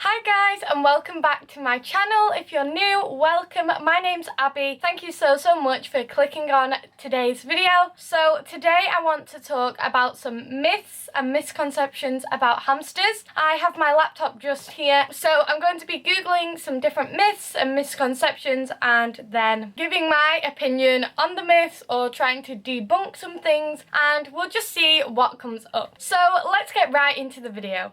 Hi guys, and welcome back to my channel. If you're new, welcome. My name's Abby. Thank you so much for clicking on today's video. So today I want to talk about some myths and misconceptions about hamsters. I have my laptop just here, so I'm going to be googling some different myths and misconceptions and then giving my opinion on the myths or trying to debunk some things, and we'll just see what comes up. So let's get right into the video.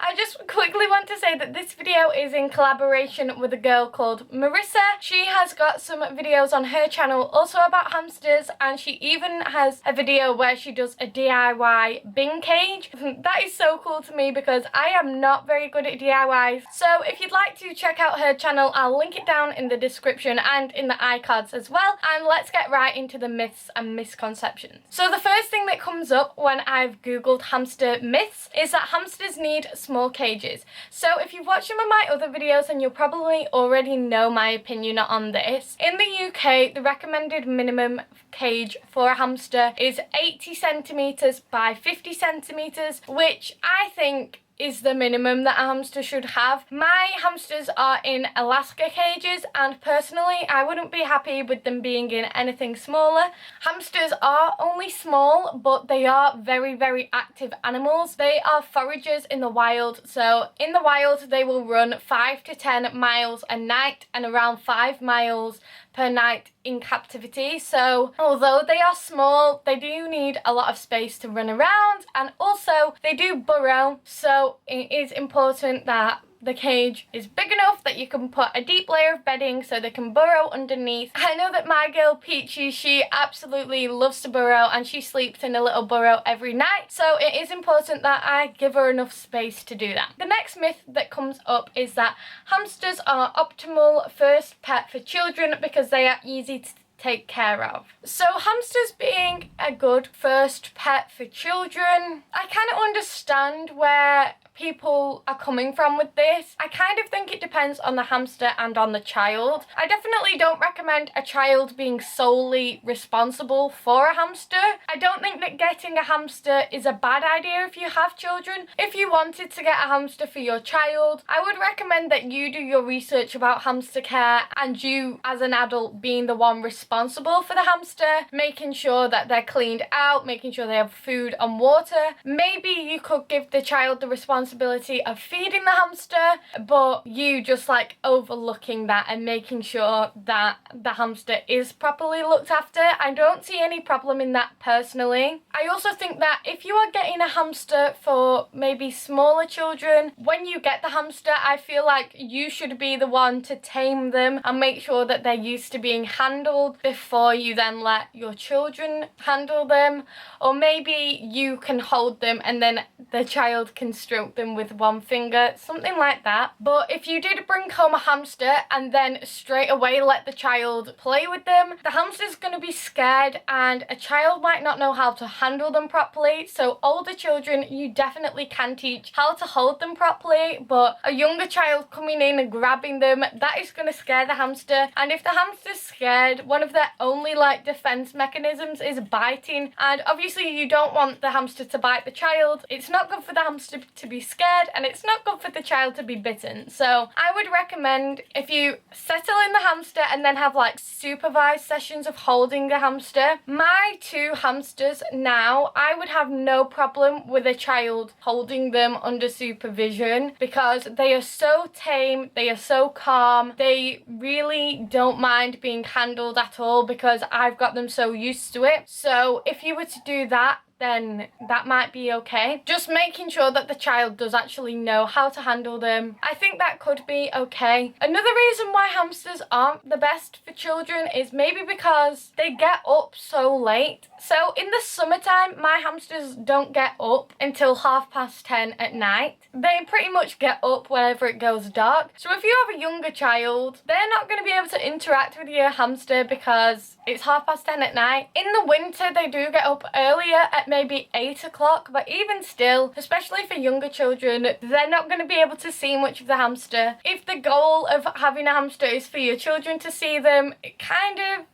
I just quickly want to say that this video is in collaboration with a girl called Marissa. She has got some videos on her channel also about hamsters, and she even has a video where she does a DIY bin cage. That is so cool to me because I am not very good at DIYs. So if you'd like to check out her channel, I'll link it down in the description and in the iCards as well. And let's get right into the myths and misconceptions. So the first thing that comes up when I've googled hamster myths is that hamsters need small cages. So if you've watched some of my other videos, then you'll probably already know my opinion on this. In the UK, the recommended minimum cage for a hamster is 80 centimetres by 50 centimetres, which I think is the minimum that a hamster should have. My hamsters are in Alaska cages, and personally I wouldn't be happy with them being in anything smaller. Hamsters are only small, but they are very active animals. They are foragers in the wild, so in the wild they will run 5 to 10 miles a night and around 5 miles per night in captivity. So although they are small, they do need a lot of space to run around, and also they do burrow, so it is important that the cage is big enough that you can put a deep layer of bedding so they can burrow underneath. I know that my girl Peachy, she absolutely loves to burrow and she sleeps in a little burrow every night, so it is important that I give her enough space to do that. The next myth that comes up is that hamsters are optimal first pet for children because they are easy to take care of. So hamsters being a good first pet for children, I kind of understand where people are coming from with this. I kind of think it depends on the hamster and on the child. I definitely don't recommend a child being solely responsible for a hamster. I don't think that getting a hamster is a bad idea if you have children. If you wanted to get a hamster for your child, I would recommend that you do your research about hamster care, and you as an adult being the one responsible for the hamster, making sure that they're cleaned out, making sure they have food and water. Maybe you could give the child the responsibility of feeding the hamster, but you just like overlooking that and making sure that the hamster is properly looked after. I don't see any problem in that personally. I also think that if you are getting a hamster for maybe smaller children, when you get the hamster, I feel like you should be the one to tame them and make sure that they're used to being handled before you then let your children handle them. Or maybe you can hold them and then the child can stroke them with one finger, something like that. But if you did bring home a hamster and then straight away let the child play with them, the hamster's going to be scared and a child might not know how to handle them properly. So older children, you definitely can teach how to hold them properly, but a younger child coming in and grabbing them, that is going to scare the hamster. And if the hamster's scared, one of their only like defense mechanisms is biting, and obviously you don't want the hamster to bite the child. It's not good for the hamster to be scared, and it's not good for the child to be bitten. So I would recommend if you settle in the hamster and then have like supervised sessions of holding the hamster. My 2 hamsters now, I would have no problem with a child holding them under supervision because they are so tame, they are so calm, they really don't mind being handled at all because I've got them so used to it. So if you were to do that, then that might be okay. Just making sure that the child does actually know how to handle them, I think that could be okay. Another reason why hamsters aren't the best for children is maybe because they get up so late. So in the summertime, my hamsters don't get up until 10:30 at night. They pretty much get up whenever it goes dark. So if you have a younger child, they're not going to be able to interact with your hamster because it's 10:30 at night. In the winter, they do get up earlier at maybe 8 o'clock, but even still, especially for younger children, they're not going to be able to see much of the hamster. If the goal of having a hamster is for your children to see them,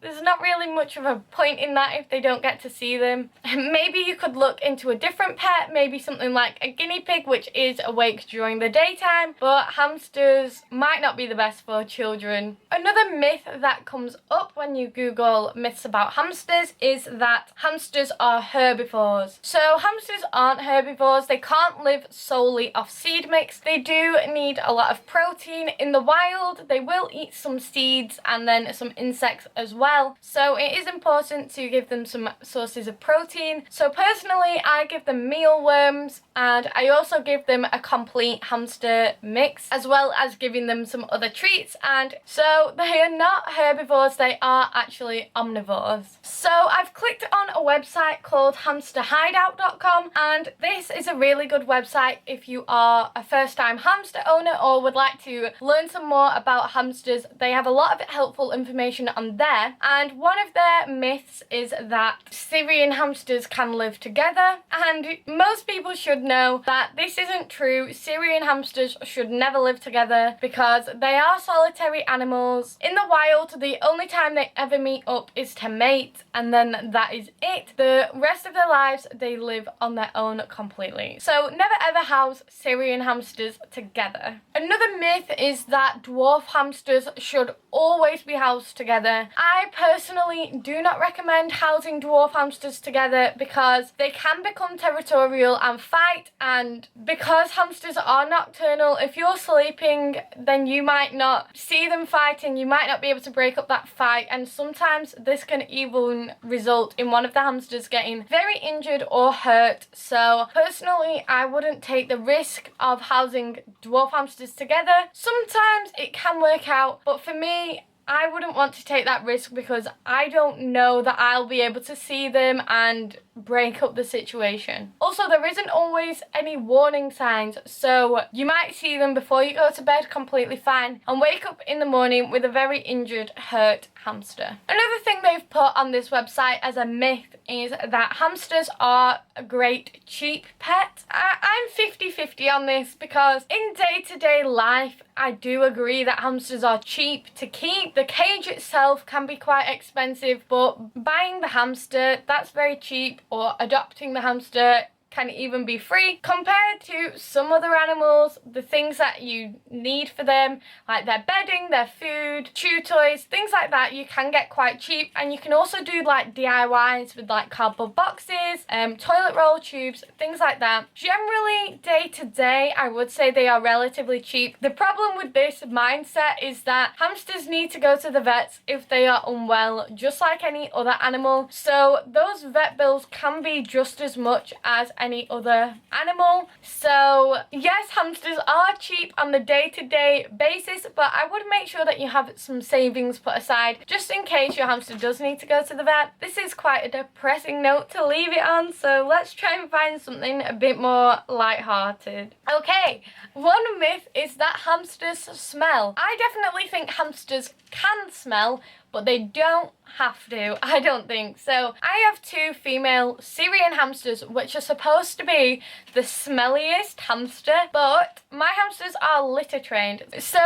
there's not really much of a point in that if they don't get to see them. Maybe you could look into a different pet, maybe something like a guinea pig, which is awake during the daytime, but hamsters might not be the best for children. Another myth that comes up when you Google myths about hamsters is that hamsters are herbivores. So hamsters aren't herbivores. They can't live solely off seed mix. They do need a lot of protein. In the wild, they will eat some seeds and then some insects as well. So it is important to give them some sources of protein. So personally, I give them mealworms, and I also give them a complete hamster mix, as well as giving them some other treats. And so they are not herbivores, they are actually omnivores. So I've clicked on a website called hamsterhideout.com, and this is a really good website if you are a first-time hamster owner or would like to learn some more about hamsters. They have a lot of helpful information on there, and one of their myths is that Syrian hamsters can live together, and most people should know that this isn't true. Syrian hamsters should never live together because they are solitary animals. In the wild, the only time they ever meet up is to mate, and then that is it. The rest of their lives, they live on their own completely. So never ever house Syrian hamsters together. Another myth is that dwarf hamsters should always be housed together. I personally do not recommend housing dwarf hamsters together because they can become territorial and fight, and because hamsters are nocturnal, if you're sleeping, then you might not see them fighting, you might not be able to break up that fight, and sometimes this can even result in one of the hamsters getting very injured or hurt. So personally, I wouldn't take the risk of housing dwarf hamsters together. Sometimes it can work out, but for me, I wouldn't want to take that risk because I don't know that I'll be able to see them and break up the situation. Also, there isn't always any warning signs, so you might see them before you go to bed completely fine and wake up in the morning with a very injured, hurt hamster. Another thing they've put on this website as a myth is that hamsters are a great cheap pet. I'm 50-50 on this because in day-to-day life, I do agree that hamsters are cheap to keep. The cage itself can be quite expensive, but buying the hamster, that's very cheap, or adopting the hamster can even be free compared to some other animals. The things that you need for them, like their bedding, their food, chew toys, things like that, you can get quite cheap, and you can also do like DIYs with like cardboard boxes, toilet roll tubes, things like that. Generally, day to day, I would say they are relatively cheap. The problem with this mindset is that hamsters need to go to the vets if they are unwell, just like any other animal. So those vet bills can be just as much as any other animal. So yes, hamsters are cheap on the day-to-day basis, but I would make sure that you have some savings put aside just in case your hamster does need to go to the vet. This is quite a depressing note to leave it on, so let's try and find something a bit more light-hearted. Okay, one myth is that hamsters smell. I definitely think hamsters can smell, but they don't have to. I don't think so. I have two female Syrian hamsters which are supposed to be the smelliest hamster, but my hamsters are litter trained. So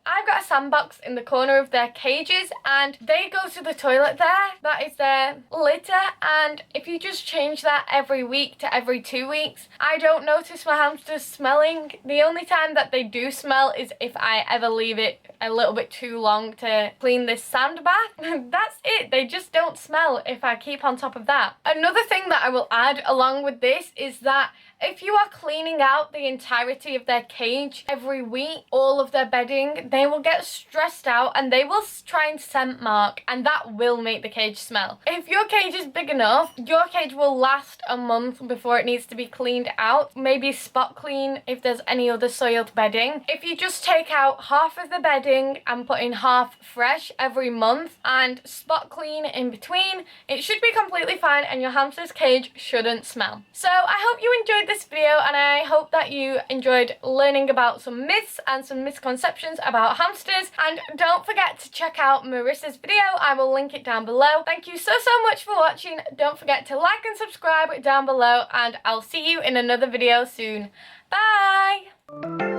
I've got a sandbox in the corner of their cages and they go to the toilet there. That is their litter, and if you just change that every week to every 2 weeks, I don't notice my hamsters smelling. The only time that they do smell is if I ever leave it a little bit too long to clean this sand bath. That's it. They just don't smell if I keep on top of that. Another thing that I will add along with this is that if you are cleaning out the entirety of their cage every week, all of their bedding, they will get stressed out and they will try and scent mark, and that will make the cage smell. If your cage is big enough, your cage will last a month before it needs to be cleaned out. Maybe spot clean if there's any other soiled bedding. If you just take out half of the bedding and put in half fresh every month and spot clean in between, it should be completely fine and your hamster's cage shouldn't smell. So I hope you enjoyed this this video, and I hope that you enjoyed learning about some myths and some misconceptions about hamsters. And don't forget to check out Marissa's video. I will link it down below. Thank you so much for watching. Don't forget to like and subscribe down below, and I'll see you in another video soon. Bye!